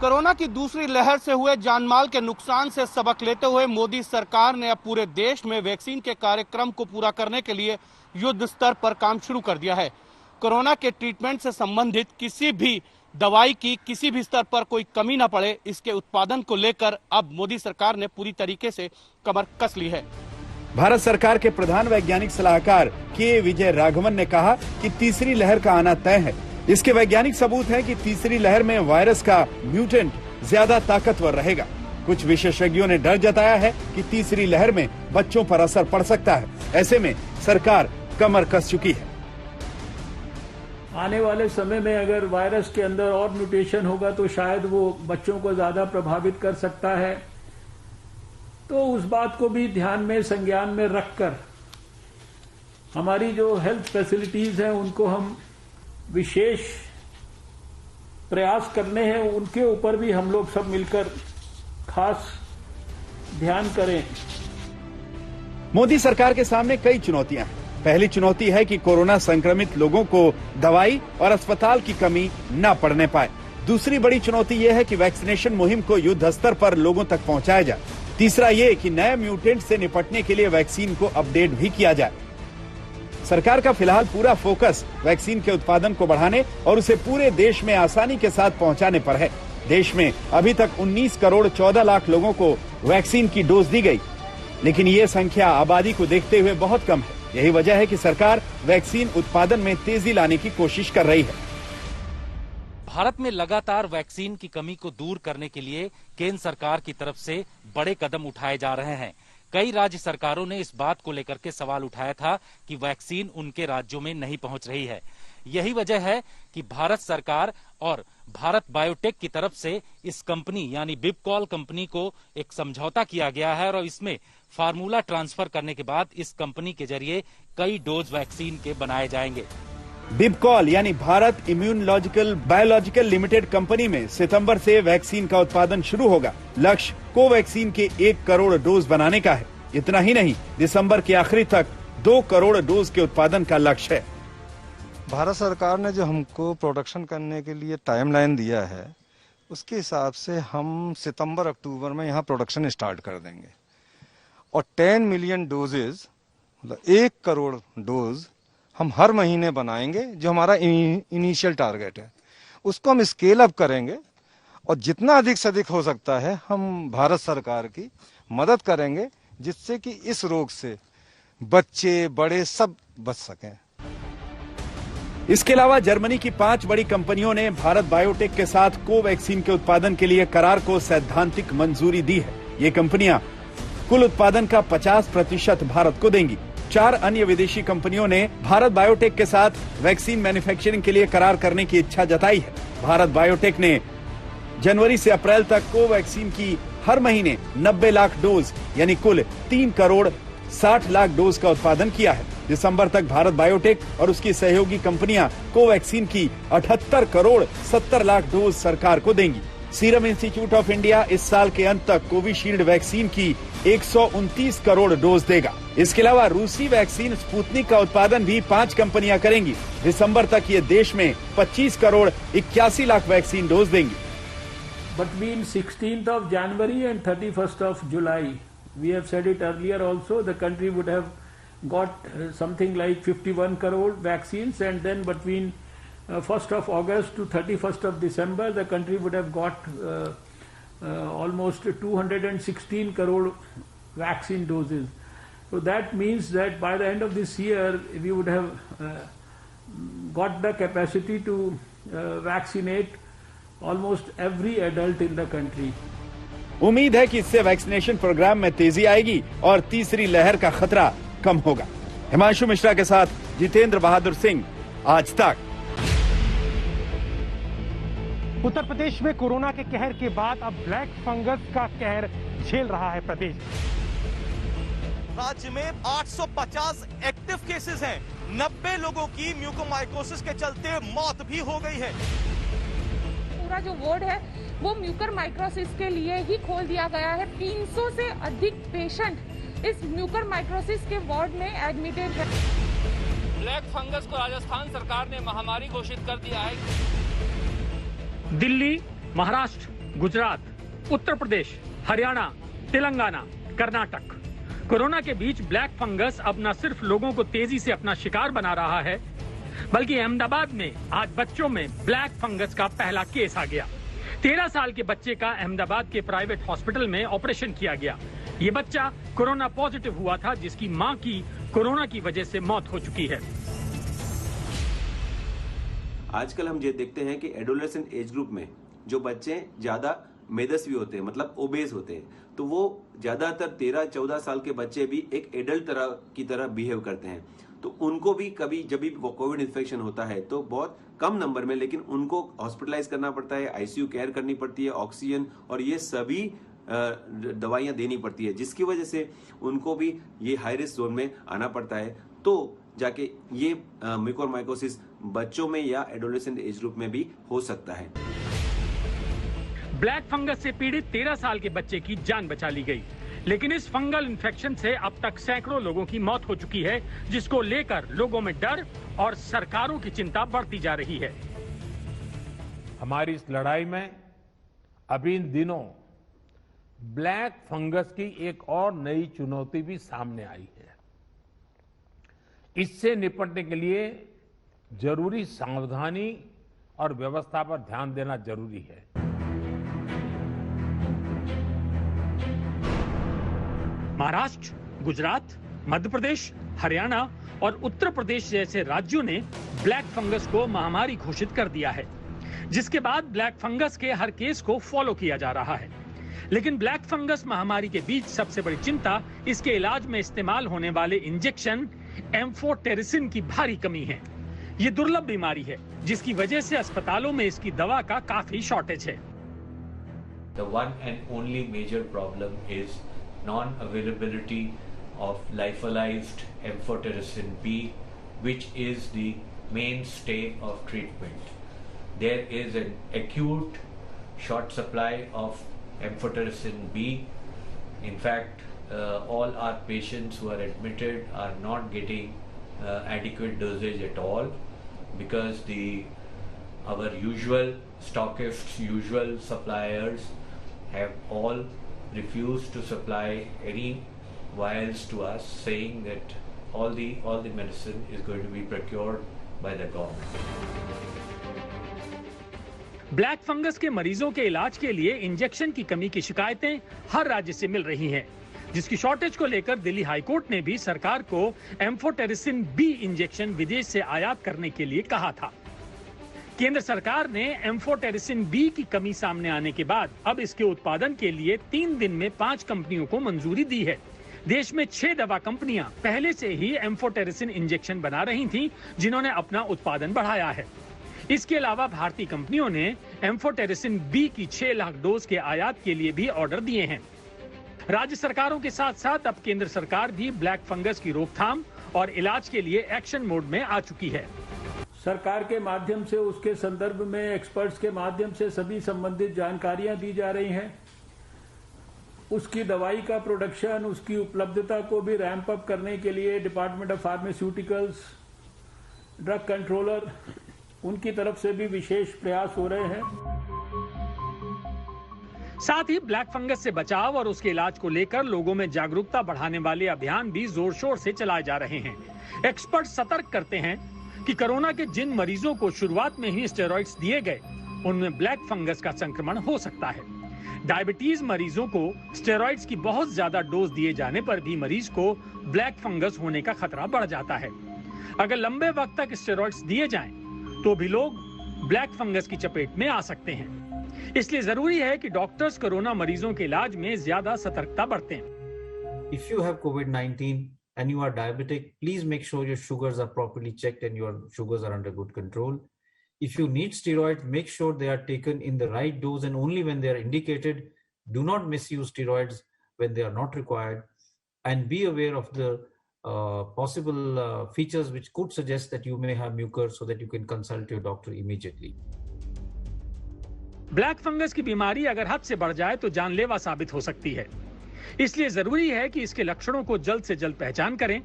Speaker 15: कोरोना की दूसरी लहर से हुए जानमाल के नुकसान से सबक लेते हुए मोदी सरकार ने अब पूरे देश में वैक्सीन के कार्यक्रम को पूरा करने के लिए युद्ध स्तर पर काम शुरू कर दिया है। कोरोना के ट्रीटमेंट से संबंधित किसी भी दवाई की किसी भी स्तर पर कोई कमी न पड़े, इसके उत्पादन को लेकर अब मोदी सरकार ने पूरी तरीके से कमर कस ली है।
Speaker 14: भारत सरकार के प्रधान वैज्ञानिक सलाहकार के विजय राघवन ने कहा कि तीसरी लहर का आना तय है। इसके वैज्ञानिक सबूत है कि तीसरी लहर में वायरस का म्यूटेंट ज्यादा ताकतवर रहेगा। कुछ विशेषज्ञों ने डर जताया है कि तीसरी लहर में बच्चों पर असर पड़ सकता है। ऐसे में सरकार कमर कस चुकी है।
Speaker 3: आने वाले समय में अगर वायरस के अंदर और म्यूटेशन होगा तो शायद वो बच्चों को ज्यादा प्रभावित कर सकता है। तो उस बात को भी ध्यान में, संज्ञान में रखकर हमारी जो हेल्थ फैसिलिटीज हैं उनको हम विशेष प्रयास करने हैं उनके ऊपर भी हम लोग सब मिलकर खास ध्यान करें।
Speaker 14: मोदी सरकार के सामने कई चुनौतियां हैं। पहली चुनौती है कि कोरोना संक्रमित लोगों को दवाई और अस्पताल की कमी न पड़ने पाए। दूसरी बड़ी चुनौती यह है कि वैक्सीनेशन मुहिम को युद्ध स्तर पर लोगों तक पहुंचाया जाए। तीसरा ये कि नए म्यूटेंट से निपटने के लिए वैक्सीन को अपडेट भी किया जाए। सरकार का फिलहाल पूरा फोकस वैक्सीन के उत्पादन को बढ़ाने और उसे पूरे देश में आसानी के साथ पहुंचाने पर है। देश में अभी तक 19 करोड़ 14 लाख लोगों को वैक्सीन की डोज दी गई, लेकिन ये संख्या आबादी को देखते हुए बहुत कम है। यही वजह है कि सरकार वैक्सीन उत्पादन में तेजी लाने की कोशिश कर रही है।
Speaker 16: भारत में लगातार वैक्सीन की कमी को दूर करने के लिए केंद्र सरकार की तरफ से बड़े कदम उठाए जा रहे हैं। कई राज्य सरकारों ने इस बात को लेकर के सवाल उठाया था कि वैक्सीन उनके राज्यों में नहीं पहुंच रही है। यही वजह है कि भारत सरकार और भारत बायोटेक की तरफ से इस कंपनी यानी बिबकॉल कंपनी को एक समझौता किया गया है और इसमें फार्मूला ट्रांसफर करने के बाद इस कंपनी के जरिए कई डोज वैक्सीन के बनाए जाएंगे।
Speaker 14: बिबकॉल यानी Bharat immunological biological limited company में सितंबर से वैक्सीन का उत्पादन शुरू होगा। लक्ष्य कोवैक्सीन के 1 करोड़ डोज बनाने का है। इतना ही नहीं, दिसंबर के आखिरी तक 2 करोड़ डोज के उत्पादन का लक्ष्य है।
Speaker 17: भारत सरकार ने जो हमको प्रोडक्शन करने के लिए टाइमलाइन दिया है, उसके हिसाब से हम सितंबर अक्टूबर में यहाँ प्रोडक्शन स्टार्ट कर देंगे और 10 मिलियन डोजेज मतलब 1 करोड़ डोज हम हर महीने बनाएंगे, जो हमारा इनिशियल टारगेट है। उसको हम स्केल अप करेंगे और जितना अधिक से अधिक हो सकता है हम भारत सरकार की मदद करेंगे, जिससे कि इस रोग से बच्चे बड़े सब बच सकें।
Speaker 14: इसके अलावा जर्मनी की 5 बड़ी कंपनियों ने भारत बायोटेक के साथ कोवैक्सीन के उत्पादन के लिए करार को सैद्धांतिक मंजूरी दी है। ये कंपनियां कुल उत्पादन का 50% भारत को देंगी। 4 अन्य विदेशी कंपनियों ने भारत बायोटेक के साथ वैक्सीन मैन्युफैक्चरिंग के लिए करार करने की इच्छा जताई है। भारत बायोटेक ने जनवरी से अप्रैल तक कोवैक्सीन की हर महीने 90 लाख डोज यानी कुल 3 करोड़ 60 लाख डोज का उत्पादन किया है। दिसंबर तक भारत बायोटेक और उसकी सहयोगी कंपनियां कोवैक्सीन की 78 करोड़ 70 लाख डोज सरकार को देंगी। सीरम इंस्टीट्यूट ऑफ इंडिया इस साल के अंत तक कोविशील्ड वैक्सीन की 129 करोड़ डोज देगा। इसके अलावा रूसी वैक्सीन स्पुतनिक का उत्पादन भी 5 कंपनियां करेंगी। दिसंबर तक ये देश में 25 करोड़ 81 लाख वैक्सीन डोज देंगी।
Speaker 3: Between 16th of January and 31st of July, we have said it earlier also, the country would have got something like 51 crore vaccines, and then between 1st of August to 31st of December, the country would have got almost 216 crore vaccine doses. So that means that by the end of this year, we would have got the capacity to vaccinate almost every adult in the country.
Speaker 14: उम्मीद है कि इससे vaccination programme में तेजी आएगी और तीसरी लहर का खतरा कम होगा। हिमांशु मिश्रा के साथ जितेंद्र बहादुर सिंह, आज तक।
Speaker 18: उत्तर प्रदेश में कोरोना के कहर के बाद अब ब्लैक फंगस का कहर झेल रहा है प्रदेश।
Speaker 19: राज्य में 850 एक्टिव केसेस हैं। 90 लोगों की म्यूकोरमाइकोसिस के चलते मौत भी हो गई है।
Speaker 20: पूरा जो वार्ड है वो म्यूकोरमाइकोसिस के लिए ही खोल दिया गया है। 300 से अधिक पेशेंट इस म्यूकोरमाइकोसिस के वार्ड में एडमिटेड है।
Speaker 9: ब्लैक फंगस को राजस्थान सरकार ने महामारी घोषित कर दिया है।
Speaker 18: दिल्ली, महाराष्ट्र, गुजरात, उत्तर प्रदेश, हरियाणा, तेलंगाना, कर्नाटक, कोरोना के बीच ब्लैक फंगस अब न सिर्फ लोगों को तेजी से अपना शिकार बना रहा है, बल्कि अहमदाबाद में आज बच्चों में ब्लैक फंगस का पहला केस आ गया। 13 साल के बच्चे का अहमदाबाद के प्राइवेट हॉस्पिटल में ऑपरेशन किया गया। ये बच्चा कोरोना पॉजिटिव हुआ था, जिसकी मां की कोरोना की वजह से मौत हो चुकी है।
Speaker 21: आजकल हम ये देखते हैं कि एडोलेसेंट एज ग्रुप में जो बच्चे ज्यादा मेदस्वी होते हैं, मतलब ओबेस होते हैं, तो वो ज्यादातर 13-14 साल के बच्चे भी एक एडल्ट की तरह बिहेव करते हैं। तो उनको भी कभी जब भी कोविड इन्फेक्शन होता है तो बहुत कम नंबर में, लेकिन उनको हॉस्पिटलाइज करना पड़ता है, आईसीयू केयर करनी पड़ती है, ऑक्सीजन और ये सभी दवाइयां देनी पड़ती है, जिसकी वजह से उनको भी ये हाई रिस्क जोन में आना पड़ता है। तो जाके ये म्यूकोरमाइकोसिस बच्चों में या एडोलेसेंट एज ग्रुप में भी हो सकता है।
Speaker 18: ब्लैक फंगस से पीड़ित 13 साल के बच्चे की जान बचा ली गई, लेकिन इस फंगल इन्फेक्शन से अब तक सैकड़ों लोगों की मौत हो चुकी है, जिसको लेकर लोगों में डर और सरकारों की चिंता बढ़ती जा रही है।
Speaker 2: हमारी इस लड़ाई में अभी इन दिनों ब्लैक फंगस की एक और नई चुनौती भी सामने आई है। इससे निपटने के लिए जरूरी सावधानी और व्यवस्था पर ध्यान देना जरूरी है।
Speaker 18: महाराष्ट्र, गुजरात, मध्य प्रदेश, हरियाणा और उत्तर प्रदेश जैसे राज्यों ने ब्लैक फंगस को महामारी घोषित कर दिया है, जिसके बाद ब्लैक फंगस के हर केस को फॉलो किया जा रहा है। लेकिन ब्लैक फंगस महामारी के बीच सबसे बड़ी चिंता इसके इलाज में इस्तेमाल होने वाले इंजेक्शन एम्फोटेरिसिन की भारी कमी है। ये दुर्लभ बीमारी है, जिसकी वजह से अस्पतालों में इसकी दवा का काफी शॉर्टेज है।
Speaker 22: The one and only major problem is non-availability of lyophilized amphotericin B, which is the mainstay of treatment. There is an acute short supply of amphotericin B. In fact, all our patients who are admitted are not getting adequate dosage at all, because our usual stockists, usual suppliers have all refused to supply any vials to us, saying that all the medicine is going to be procured by the government.
Speaker 18: Black fungus के मरीजों के इलाज के लिए injection की कमी की शिकायतें हर राज्य से मिल रही हैं, जिसकी शॉर्टेज को लेकर दिल्ली हाईकोर्ट ने भी सरकार को एम्फोटेरिसिन बी इंजेक्शन विदेश से आयात करने के लिए कहा था। केंद्र सरकार ने एम्फोटेरिसिन बी की कमी सामने आने के बाद अब इसके उत्पादन के लिए 3 दिन में 5 कंपनियों को मंजूरी दी है। देश में 6 दवा कंपनियां पहले से ही एम्फोटेरिसिन इंजेक्शन बना रही थीं, जिन्होंने अपना उत्पादन बढ़ाया है। इसके अलावा भारतीय कंपनियों ने एम्फोटेरिसिन बी की 6 लाख डोज के आयात के लिए भी ऑर्डर दिए हैं। राज्य सरकारों के साथ साथ अब केंद्र सरकार भी ब्लैक फंगस की रोकथाम और इलाज के लिए एक्शन मोड में आ चुकी है।
Speaker 3: सरकार के माध्यम से, उसके संदर्भ में एक्सपर्ट्स के माध्यम से सभी संबंधित जानकारियां दी जा रही हैं। उसकी दवाई का प्रोडक्शन, उसकी उपलब्धता को भी रैंप अप करने के लिए department of pharmaceuticals, drug controller, उनकी तरफ से भी विशेष प्रयास हो रहे हैं।
Speaker 18: साथ ही ब्लैक फंगस से बचाव और उसके इलाज को लेकर लोगों में जागरूकता बढ़ाने वाले अभियान भी जोर शोर से चलाए जा रहे हैं। एक्सपर्ट सतर्क करते हैं कि कोरोना के जिन मरीजों को शुरुआत में ही स्टेरॉइड्स दिए गए, उनमें ब्लैक फंगस का संक्रमण हो सकता है। डायबिटीज मरीजों को स्टेरॉइड्स की बहुत ज्यादा डोज दिए जाने पर भी मरीज को ब्लैक फंगस होने का खतरा बढ़ जाता है। अगर लंबे वक्त तक स्टेरॉइड्स दिए जाएं, तो भी लोग ब्लैक फंगस की चपेट में आ सकते हैं। इसलिए जरूरी है कि डॉक्टर्स कोरोना मरीजों के इलाज में ज्यादा सतर्कता बरतें।
Speaker 23: If you have COVID-19 and you are diabetic, please make sure your sugars are properly checked and your sugars are under good control. If you need steroids, make sure they are taken in the right dose and only when they are indicated. Do not misuse steroids when they are not required, and be aware of the possible features which could suggest that you may have mucor, so that you can consult your doctor immediately.
Speaker 18: Black fungus की बीमारी अगर हद से बढ़ जाए तो जानलेवा साबित हो सकती है। इसलिए जरूरी है कि इसके लक्षणों को जल्द से जल्द पहचान करें।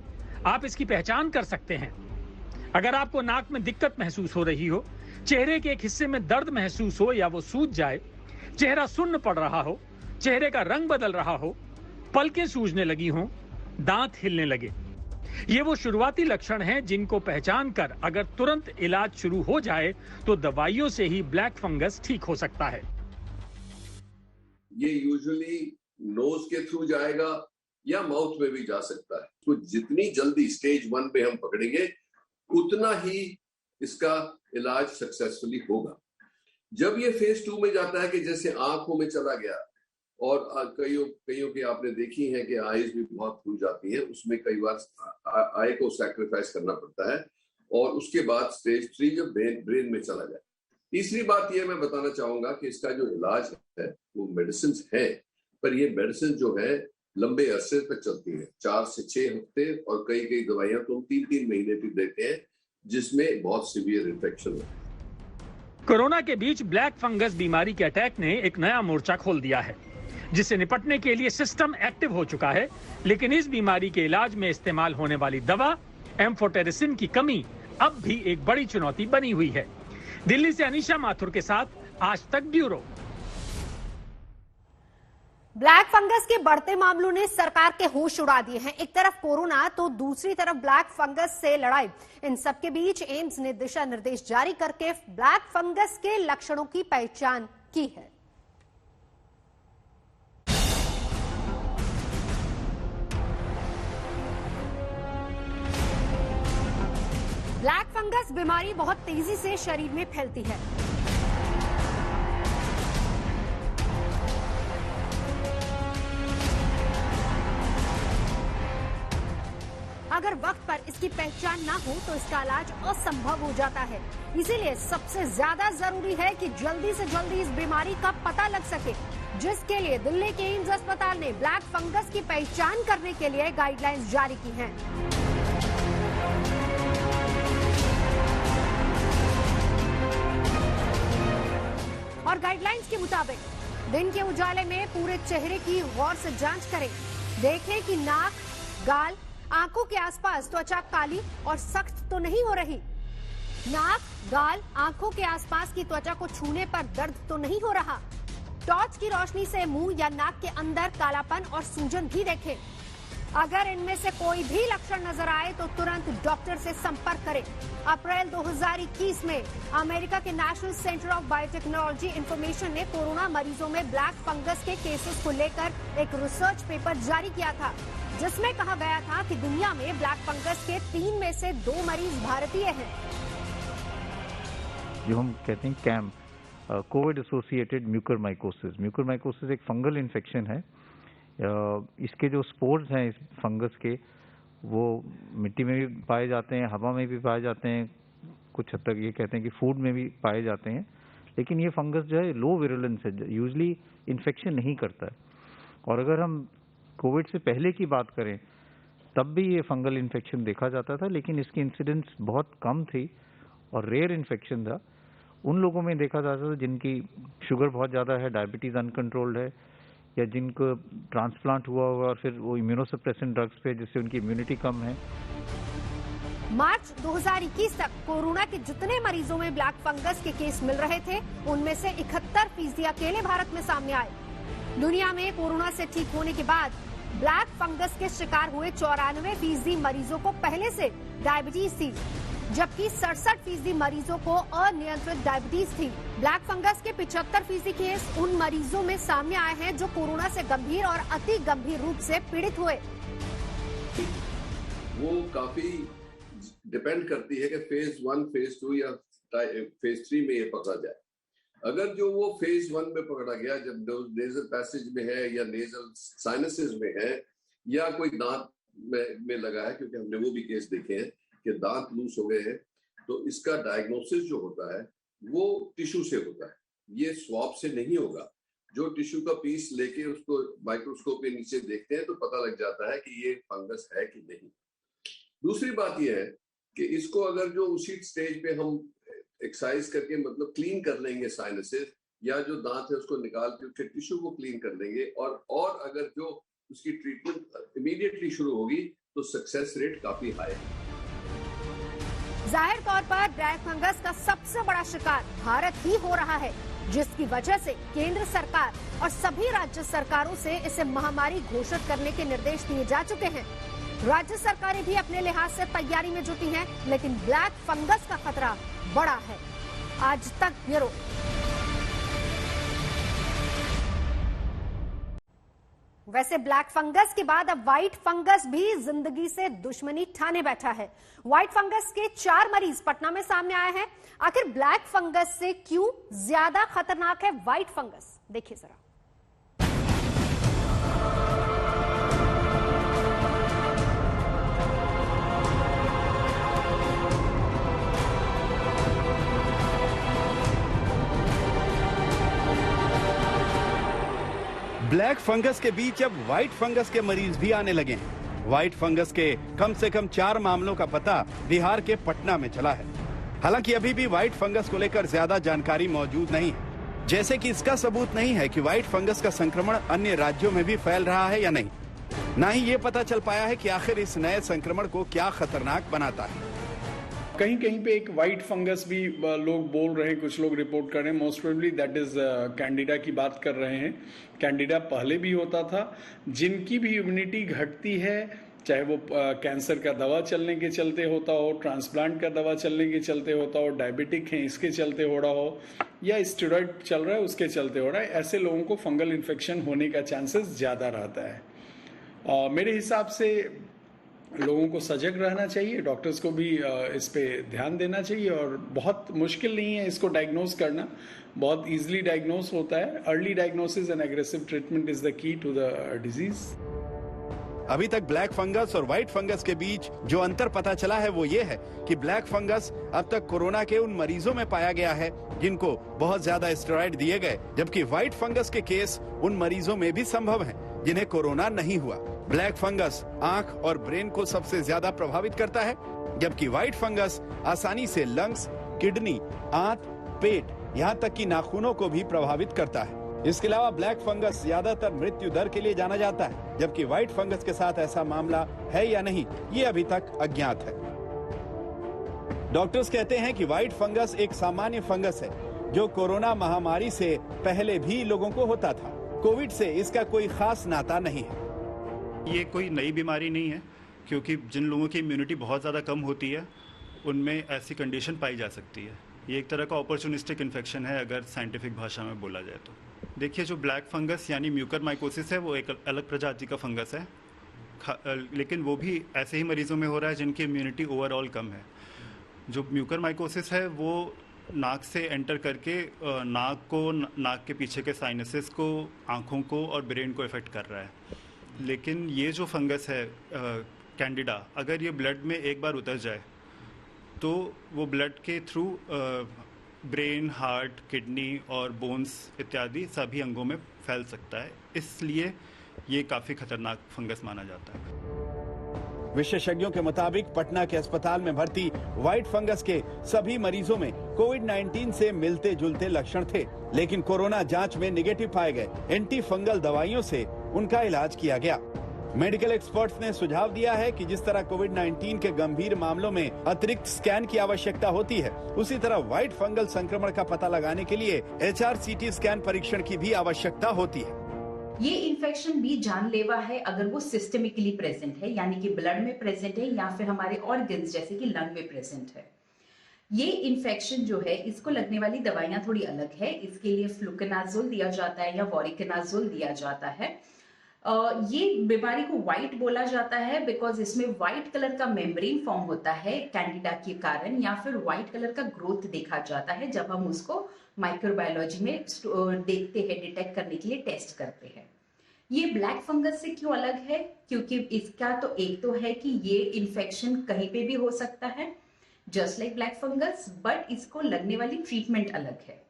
Speaker 18: आप इसकी पहचान कर सकते हैं। अगर आपको नाक में दिक्कत महसूस हो रही हो, चेहरे के एक हिस्से में दर्द महसूस हो या वो सूज जाए, चेहरा सुन्न पड़ रहा हो, चेहरे का रंग बदल रहा हो, पलकें सूजने लगी हों, दांत हिलने लगे, ये वो शुरुआती लक्षण हैं जिनको पहचान कर अगर तुरंत इलाज शुरू हो जाए तो दवाइयों से ही ब्लैक फंगस ठीक हो सकता है।
Speaker 24: ये यूजुअली नोज के थ्रू जाएगा या माउथ में भी जा सकता है। तो जितनी जल्दी स्टेज 1 पे हम पकड़ेंगे, उतना ही इसका इलाज सक्सेसफुली होगा। जब ये फेज 2 में जाता है कि जैसे आंखों में चला गया, और कईयों की आपने देखी है कि आईज भी बहुत फूल जाती है, उसमें कई बार आई को सैक्रिफाइस करना पड़ता है, और उसके बाद स्टेज 3 जब ब्रेन में चला जाए। तीसरी बात ये मैं बताना चाहूंगा कि इसका जो इलाज है वो मेडिसिन है, पर ये मेडिसिन जो है लंबे अरसे तक चलती हैं, 4 से 6 हफ्ते, और कई दवाइयां तो 3-3 महीने भी देते हैं, जिसमें बहुत सीवियर इन्फेक्शन है।
Speaker 18: कोरोना के बीच ब्लैक फंगस बीमारी के अटैक ने एक नया मोर्चा खोल दिया है, जिससे निपटने के लिए सिस्टम एक्टिव हो चुका है। लेकिन इस बीमारी के इलाज में इस्तेमाल होने वाली दवा एम्फोटेरिसिन की कमी अब भी एक बड़ी चुनौती बनी हुई है। दिल्ली से अनीशा माथुर के साथ आज तक ब्यूरो।
Speaker 1: ब्लैक फंगस के बढ़ते मामलों ने सरकार के होश उड़ा दिए हैं। एक तरफ कोरोना तो दूसरी तरफ ब्लैक फंगस से लड़ाई। इन सबके बीच एम्स ने दिशा निर्देश जारी करके ब्लैक फंगस के लक्षणों की पहचान की है। ब्लैक फंगस बीमारी बहुत तेजी से शरीर में फैलती है। अगर वक्त पर इसकी पहचान ना हो तो इसका इलाज असंभव हो जाता है। इसीलिए सबसे ज्यादा जरूरी है कि जल्दी से जल्दी इस बीमारी का पता लग सके, जिसके लिए दिल्ली के एम्स अस्पताल ने ब्लैक फंगस की पहचान करने के लिए गाइडलाइंस जारी की हैं। और गाइडलाइंस के मुताबिक दिन के उजाले में पूरे चेहरे की गौर से जांच करें। देखें कि नाक, गाल, आंखों के आसपास त्वचा काली और सख्त तो नहीं हो रही। नाक, गाल, आंखों के आसपास की त्वचा को छूने पर दर्द तो नहीं हो रहा। टॉर्च की रोशनी से मुंह या नाक के अंदर कालापन और सूजन भी देखें। अगर इनमें से कोई भी लक्षण नजर आए तो तुरंत डॉक्टर से संपर्क करें। अप्रैल 2021 में अमेरिका के national centre of biotechnology information ने कोरोना मरीजों में ब्लैक फंगस के केसेस को लेकर एक रिसर्च पेपर जारी किया था, जिसमें कहा गया था कि दुनिया में ब्लैक फंगस के 3 में से 2 मरीज भारतीय हैं।
Speaker 4: जो हम कहते हैं CAM, covid associated mucormycosis. Mucormycosis एक फंगल इन्फेक्शन है। इसके जो स्पोर्स हैं इस फंगस के, वो मिट्टी में भी पाए जाते हैं, हवा में भी पाए जाते हैं, कुछ हद तक ये कहते हैं कि फूड में भी पाए जाते हैं। लेकिन ये फंगस जो है लो विरुलेंस है, यूजली इन्फेक्शन नहीं करता है। और अगर हम कोविड से पहले की बात करें तब भी ये फंगल इन्फेक्शन देखा जाता था, लेकिन इसकी इंसिडेंस बहुत कम थी और रेयर इन्फेक्शन था। उन लोगों में देखा जाता था जिनकी शुगर बहुत ज़्यादा है, डायबिटीज़ अनकंट्रोल्ड है, या जिनको ट्रांसप्लांट हुआ हुआ और फिर वो इम्यूनोसप्रेसेंट ड्रग्स पे जिससे उनकी इम्यूनिटी कम है।
Speaker 1: मार्च 2021 तक कोरोना के जितने मरीजों में ब्लैक फंगस के केस मिल रहे थे, उनमें से 71% अकेले भारत में सामने आए। दुनिया में कोरोना से ठीक होने के बाद ब्लैक फंगस के शिकार हुए 94% मरीजों को पहले से डायबिटीज थी, जबकि 67% मरीजों को अनियंत्रित डायबिटीज थी। ब्लैक फंगस के 75% केस उन मरीजों में सामने आए हैं जो कोरोना से गंभीर और अति गंभीर रूप से पीड़ित हुए।
Speaker 24: वो काफी डिपेंड करती है कि फेज 1, फेज 2 या फेज 3 में ये पकड़ा जाए। अगर जो वो फेज 1 में पकड़ा गया, जब नेजल पैसेज में है या नेजल साइनसेस में है या कोई दांत में लगा है, क्योंकि हमने वो भी केस देखे हैं कि दांत लूज हो गए हैं, तो इसका डायग्नोसिस जो होता है वो टिश्यू से होता है, ये स्वैब से नहीं होगा। जो टिश्यू का पीस लेके उसको माइक्रोस्कोप के नीचे देखते हैं तो पता लग जाता है कि ये फंगस है कि नहीं। दूसरी बात यह है कि इसको अगर जो उसी स्टेज पे हम एक्सरसाइज करके मतलब क्लीन कर लेंगे साइनसेस, या जो दांत है उसको निकाल के उसके टिश्यू को क्लीन कर देंगे, और अगर जो उसकी ट्रीटमेंट इमीडिएटली शुरू होगी तो सक्सेस रेट काफी हाई है।
Speaker 1: जाहिर तौर पर ब्लैक फंगस का सबसे बड़ा शिकार भारत ही हो रहा है, जिसकी वजह से केंद्र सरकार और सभी राज्य सरकारों से इसे महामारी घोषित करने के निर्देश दिए जा चुके हैं। राज्य सरकारें भी अपने लिहाज से तैयारी में जुटी हैं, लेकिन ब्लैक फंगस का खतरा बड़ा है। आज तक ब्यूरो। वैसे ब्लैक फंगस के बाद अब व्हाइट फंगस भी जिंदगी से दुश्मनी ठाने बैठा है। व्हाइट फंगस के 4 मरीज पटना में सामने आए हैं। आखिर ब्लैक फंगस से क्यों ज्यादा खतरनाक है व्हाइट फंगस, देखिए जरा।
Speaker 14: ब्लैक फंगस के बीच अब व्हाइट फंगस के मरीज भी आने लगे हैं। व्हाइट फंगस के कम से कम 4 मामलों का पता बिहार के पटना में चला है। हालांकि अभी भी व्हाइट फंगस को लेकर ज्यादा जानकारी मौजूद नहीं है, जैसे कि इसका सबूत नहीं है कि व्हाइट फंगस का संक्रमण अन्य राज्यों में भी फैल रहा है या नहीं। ना ही ये पता चल पाया है कि आखिर इस नए संक्रमण को क्या खतरनाक बनाता है।
Speaker 3: कहीं कहीं पे एक वाइट फंगस भी लोग बोल रहे हैं, कुछ लोग रिपोर्ट कर रहे हैं। Most probably that is Candida की बात कर रहे हैं। कैंडिडा पहले भी होता था। जिनकी भी इम्यूनिटी घटती है, चाहे वो कैंसर का दवा चलने के चलते होता हो, ट्रांसप्लांट का दवा चलने के चलते होता हो, डायबिटिक है इसके चलते हो रहा हो, या स्टेरॉइड चल रहा है उसके चलते हो रहा है, ऐसे लोगों को फंगल इन्फेक्शन होने का चांसेस ज़्यादा रहता है। मेरे हिसाब से लोगों को सजग रहना चाहिए, डॉक्टर्स को भी इस पे ध्यान देना चाहिए। और बहुत मुश्किल नहीं है इसको डायग्नोज करना, बहुत इजीली डायग्नोज होता है। Early diagnosis and aggressive treatment is the key to the disease.
Speaker 14: अभी तक ब्लैक फंगस और व्हाइट फंगस के बीच जो अंतर पता चला है वो ये है कि ब्लैक फंगस अब तक कोरोना के उन मरीजों में पाया गया है जिनको बहुत ज्यादा स्टेरॉइड दिए गए, जबकि व्हाइट फंगस के केस उन मरीजों में भी संभव हैं जिन्हें कोरोना नहीं हुआ। ब्लैक फंगस आंख और ब्रेन को सबसे ज्यादा प्रभावित करता है, जबकि व्हाइट फंगस आसानी से लंग्स, किडनी, आंत, पेट, यहाँ तक कि नाखूनों को भी प्रभावित करता है। इसके अलावा ब्लैक फंगस ज्यादातर मृत्यु दर के लिए जाना जाता है, जबकि व्हाइट फंगस के साथ ऐसा मामला है या नहीं ये अभी तक अज्ञात है। डॉक्टर्स कहते हैं कि व्हाइट फंगस एक सामान्य फंगस है जो कोरोना महामारी से पहले भी लोगों को होता था। कोविड से इसका कोई खास नाता नहीं है।
Speaker 5: ये कोई नई बीमारी नहीं है, क्योंकि जिन लोगों की इम्यूनिटी बहुत ज़्यादा कम होती है उनमें ऐसी कंडीशन पाई जा सकती है। ये एक तरह का अपॉर्चुनिस्टिक इन्फेक्शन है अगर साइंटिफिक भाषा में बोला जाए तो। देखिए, जो ब्लैक फंगस यानी म्यूकर माइकोसिस है वो एक अलग प्रजाति का फंगस है, लेकिन वो भी ऐसे ही मरीजों में हो रहा है जिनकी इम्यूनिटी ओवरऑल कम है। जो म्यूकर माइकोसिस है वो नाक से एंटर करके नाक के पीछे के साइनसेस को, आँखों को और ब्रेन को इफेक्ट कर रहा है। लेकिन ये जो फंगस है कैंडिडा, अगर ये ब्लड में एक बार उतर जाए तो वो ब्लड के थ्रू ब्रेन, हार्ट, किडनी और बोन्स इत्यादि सभी अंगों में फैल सकता है। इसलिए ये काफ़ी खतरनाक फंगस माना जाता है।
Speaker 14: विशेषज्ञों के मुताबिक पटना के अस्पताल में भर्ती व्हाइट फंगस के सभी मरीजों में कोविड-19 से मिलते जुलते लक्षण थे, लेकिन कोरोना जांच में निगेटिव पाए गए। एंटी फंगल दवाइयों से उनका इलाज किया गया। मेडिकल एक्सपर्ट्स ने सुझाव दिया है कि जिस तरह कोविड-19 के गंभीर मामलों में अतिरिक्त स्कैन की आवश्यकता होती है, उसी तरह व्हाइट फंगल संक्रमण का पता लगाने के लिए HRCT स्कैन परीक्षण की भी आवश्यकता होती है।
Speaker 6: ये इन्फेक्शन भी जानलेवा है अगर वो सिस्टमिकली प्रेजेंट है, यानी कि ब्लड में प्रेजेंट है या फिर हमारे ऑर्गन्स जैसे कि लंग में प्रेजेंट है। ये इन्फेक्शन जो है, इसको लगने वाली दवाइयां थोड़ी अलग है। इसके लिए फ्लुकोनाजोल दिया जाता है या वोरिकोनाजोल दिया जाता है। ये बीमारी को व्हाइट बोला जाता है बिकॉज इसमें व्हाइट कलर का मेम्ब्रेन फॉर्म होता है कैंडिडा के कारण, या फिर व्हाइट कलर का ग्रोथ देखा जाता है जब हम उसको माइक्रोबायोलॉजी में देखते हैं, डिटेक्ट करने के लिए टेस्ट करते हैं। ये ब्लैक फंगस से क्यों अलग है? क्योंकि इसका तो एक तो है कि ये इन्फेक्शन कहीं पे भी हो सकता है just like black fungus, but इसको लगने वाली ट्रीटमेंट अलग है।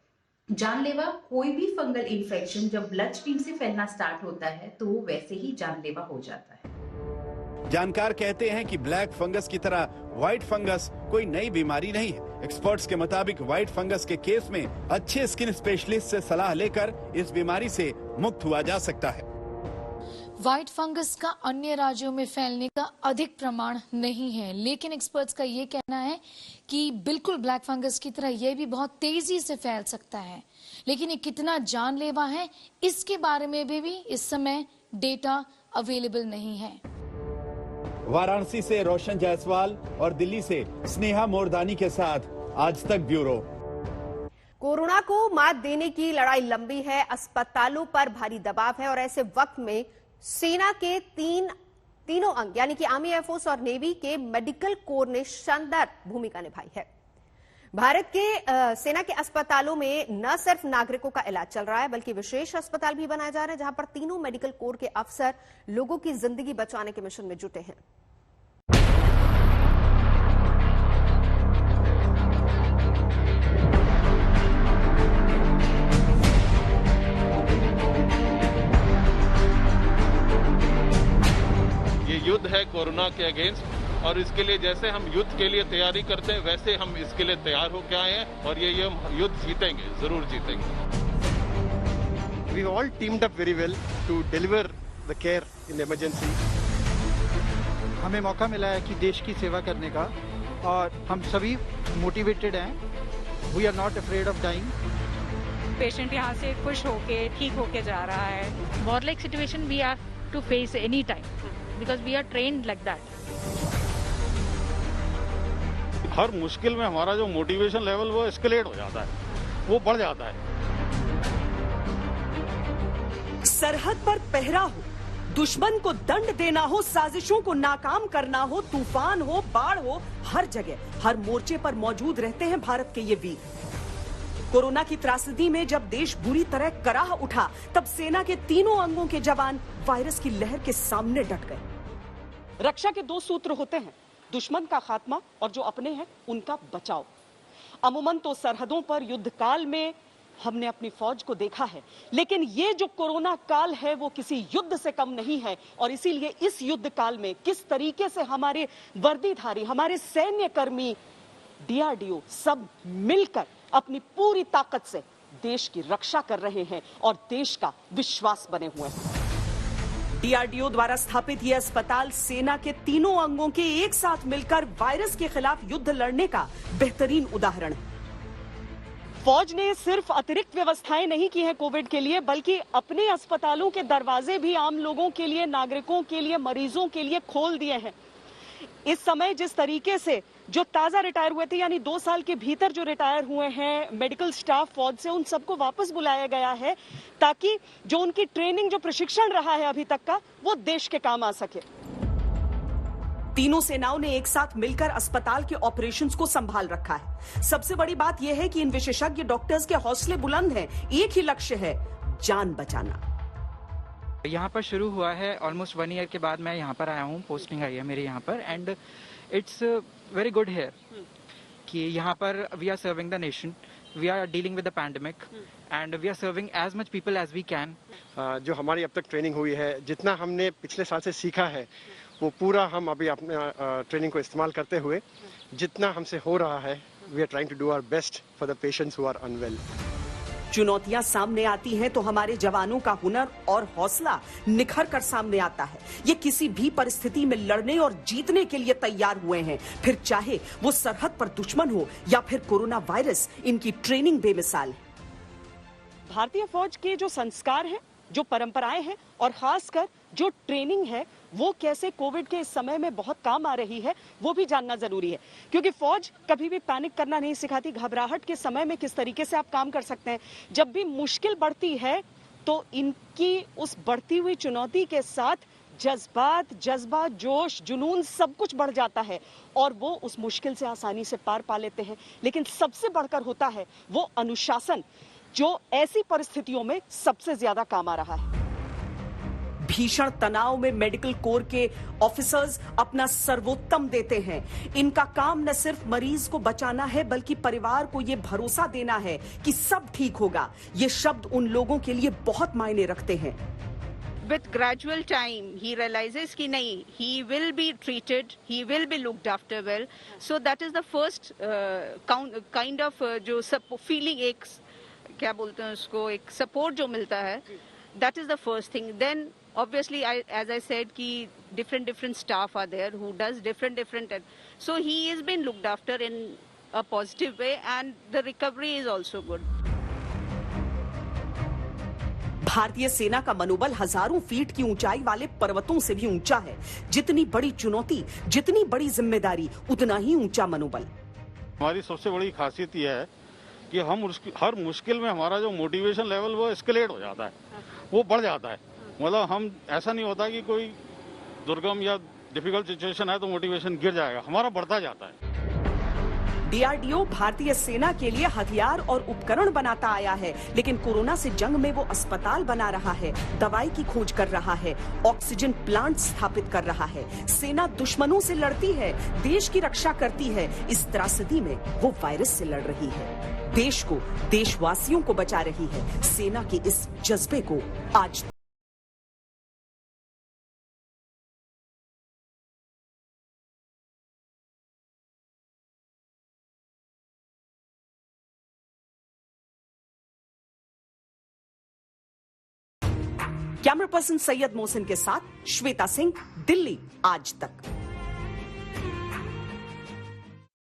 Speaker 6: जानलेवा कोई भी फंगल इन्फेक्शन जब ब्लड स्ट्रीम से फैलना स्टार्ट होता है तो वो वैसे ही जानलेवा हो जाता है।
Speaker 14: जानकार कहते हैं कि ब्लैक फंगस की तरह व्हाइट फंगस कोई नई बीमारी नहीं है। एक्सपर्ट्स के मुताबिक व्हाइट फंगस के केस में अच्छे स्किन स्पेशलिस्ट से सलाह लेकर इस बीमारी से मुक्त हुआ जा सकता है।
Speaker 7: व्हाइट फंगस का अन्य राज्यों में फैलने का अधिक प्रमाण नहीं है, लेकिन एक्सपर्ट्स का ये कहना है कि बिल्कुल ब्लैक फंगस की तरह ये भी बहुत तेजी से फैल सकता है, लेकिन ये कितना जानलेवा है इसके बारे में भी इस समय डेटा अवेलेबल नहीं है।
Speaker 14: वाराणसी से रोशन जायसवाल और दिल्ली से स्नेहा मोरदानी के साथ आज तक ब्यूरो।
Speaker 1: कोरोना को मात देने की लड़ाई लंबी है, अस्पतालों पर भारी दबाव है और ऐसे वक्त में सेना के तीनों अंग यानी कि आर्मी, एयरफोर्स और नेवी के मेडिकल कोर ने शानदार भूमिका निभाई है। भारत के सेना के अस्पतालों में न सिर्फ नागरिकों का इलाज चल रहा है बल्कि विशेष अस्पताल भी बनाए जा रहे हैं जहां पर तीनों मेडिकल कोर के अफसर लोगों की जिंदगी बचाने के मिशन में जुटे हैं।
Speaker 8: कोरोना के अगेंस्ट, और इसके लिए जैसे हम युद्ध के लिए तैयारी करते हैं वैसे हम इसके लिए तैयार होकर आए हैं और ये युद्ध जीतेंगे, जरूर जीतेंगे।
Speaker 10: We all teamed up very well to deliver the care in the emergency.
Speaker 11: हमें मौका मिला है कि देश की सेवा करने का और हम सभी मोटिवेटेड हैं। We are not afraid of dying.
Speaker 12: Patient यहाँ से खुश होके ठीक होके जा रहा है।
Speaker 25: Warlike situation we have to face any time because we are trained like that.
Speaker 8: हर मुश्किल में हमारा जो मोटिवेशन लेवल वो एस्केलेट हो जाता है, वो बढ़ जाता है।
Speaker 26: सरहद पर पहरा हो, दुश्मन को दंड देना हो, साजिशों को नाकाम करना हो, तूफान हो, बाढ़ हो, हर जगह हर मोर्चे पर मौजूद रहते हैं भारत के ये वीर। कोरोना की त्रासदी में जब देश बुरी तरह कराह उठा, तब सेना के तीनों अंगों के जवान वायरस की लहर के सामने डट गए। रक्षा के दो सूत्र होते हैं, दुश्मन का खात्मा और जो अपने हैं उनका बचाव। अमूमन तो सरहदों पर युद्ध काल में हमने अपनी फौज को देखा है, लेकिन ये जो कोरोना काल है वो किसी युद्ध से कम नहीं है। और इसीलिए इस युद्ध काल में किस तरीके से हमारे वर्दीधारी, हमारे सैन्य कर्मी, डीआरडीओ सब मिलकर अपनी पूरी ताकत से देश की रक्षा कर रहे हैं और देश का विश्वास बने हुए हैं। डीआरडीओ द्वारा स्थापित यह अस्पताल सेना के तीनों अंगों के एक साथ मिलकर वायरस के खिलाफ युद्ध लड़ने का बेहतरीन उदाहरण है। फौज ने सिर्फ अतिरिक्त व्यवस्थाएं नहीं की हैं कोविड के लिए, बल्कि अपने अस्पतालों के दरवाजे भी आम लोगों के लिए, नागरिकों के लिए, मरीजों के लिए खोल दिए हैं। इस समय जिस तरीके से जो ताजा रिटायर हुए थे, यानी 2 साल के भीतर जो रिटायर हुए हैं मेडिकल स्टाफ फौज से, उन सबको वापस बुलाया गया है ताकि जो उनकी ट्रेनिंग, जो प्रशिक्षण रहा है अभी तक का, वो देश के काम आ सके। तीनों सेनाओं ने एक साथ मिलकर अस्पताल के ऑपरेशंस को संभाल रखा है। सबसे बड़ी बात यह है कि इन विशेषज्ञ डॉक्टर्स के हौसले बुलंद हैं, एक ही लक्ष्य है, जान बचाना।
Speaker 27: यहाँ पर शुरू हुआ है ऑलमोस्ट 1 ईयर के बाद मैं यहाँ पर आया हूँ, पोस्टिंग आई है मेरी यहाँ पर, and it's very good here कि यहाँ पर we are serving the nation, we are dealing with the pandemic and we are serving as much people as we can.
Speaker 10: जो हमारी अब तक ट्रेनिंग हुई है, जितना हमने पिछले साल से सीखा है, वो पूरा हम अभी अपने ट्रेनिंग को इस्तेमाल करते हुए जितना हमसे हो रहा है, we are trying to do our best for the patients who are unwell.
Speaker 26: चुनौतियां सामने आती हैं तो हमारे जवानों का हुनर और हौसला निखर कर सामने आता है। ये किसी भी परिस्थिति में लड़ने और जीतने के लिए तैयार हुए हैं, फिर चाहे वो सरहद पर दुश्मन हो या फिर कोरोना वायरस। इनकी ट्रेनिंग बेमिसाल है। भारतीय फौज के जो संस्कार हैं, जो परंपराएं हैं और खासकर जो ट्रेनिंग है, वो कैसे कोविड के इस समय में बहुत काम आ रही है, वो भी जानना जरूरी है। क्योंकि फौज कभी भी पैनिक करना नहीं सिखाती। घबराहट के समय में किस तरीके से आप काम कर सकते हैं। जब भी मुश्किल बढ़ती है तो इनकी उस बढ़ती हुई चुनौती के साथ जज्बा, जोश, जुनून सब कुछ बढ़ जाता है और वो उस मुश्किल से आसानी से पार पा लेते हैं। लेकिन सबसे बढ़कर होता है वो अनुशासन, जो ऐसी परिस्थितियों में सबसे ज्यादा काम आ रहा है। भीषण तनाव में मेडिकल कोर के ऑफिसर्स अपना सर्वोत्तम देते हैं। इनका काम न सिर्फ मरीज को बचाना है, बल्कि परिवार को यह भरोसा देना है कि सब ठीक होगा। ये शब्द उन लोगों के लिए बहुत मायने रखते हैं।
Speaker 28: With gradual time, he realizes कि नहीं, he will be treated, he will be looked after well. So that is the first kind of जो feeling, एक क्या बोलते हैं उसको, एक support जो मिलता है, that is the first thing. Then obviously, as I said, कि different staff are there who does different. So he is being looked after in a positive way, and the recovery is also good.
Speaker 26: भारतीय सेना का मनोबल हजारों feet की ऊंचाई वाले पर्वतों से भी ऊंचा है। जितनी बड़ी चुनौती, जितनी बड़ी जिम्मेदारी, उतना ही ऊंचा मनोबल।
Speaker 8: हमारी सबसे बड़ी खासियत यह है कि हम हर मुश्किल में हमारा जो मोटिवेशन लेवल वो एस्केलेट हो जाता है, वो बढ़ जाता है। मतलब हम ऐसा नहीं होता कि कोई दुर्गम या डिफिकल्ट सिचुएशन है तो मोटिवेशन गिर जाएगा, हमारा बढ़ता जाता है।
Speaker 26: डीआरडीओ भारतीय सेना के लिए हथियार और उपकरण बनाता आया है, लेकिन कोरोना से जंग में वो अस्पताल बना रहा है, दवाई की खोज कर रहा है, ऑक्सीजन प्लांट स्थापित कर रहा है। सेना दुश्मनों से लड़ती है, देश की रक्षा करती है। इस त्रासदी में वो वायरस से लड़ रही है, देश को, देशवासियों को बचा रही है। सेना के इस जज्बे को आज कैमरा पर्सन सैयद मोहसिन के साथ श्वेता सिंह, दिल्ली आज तक।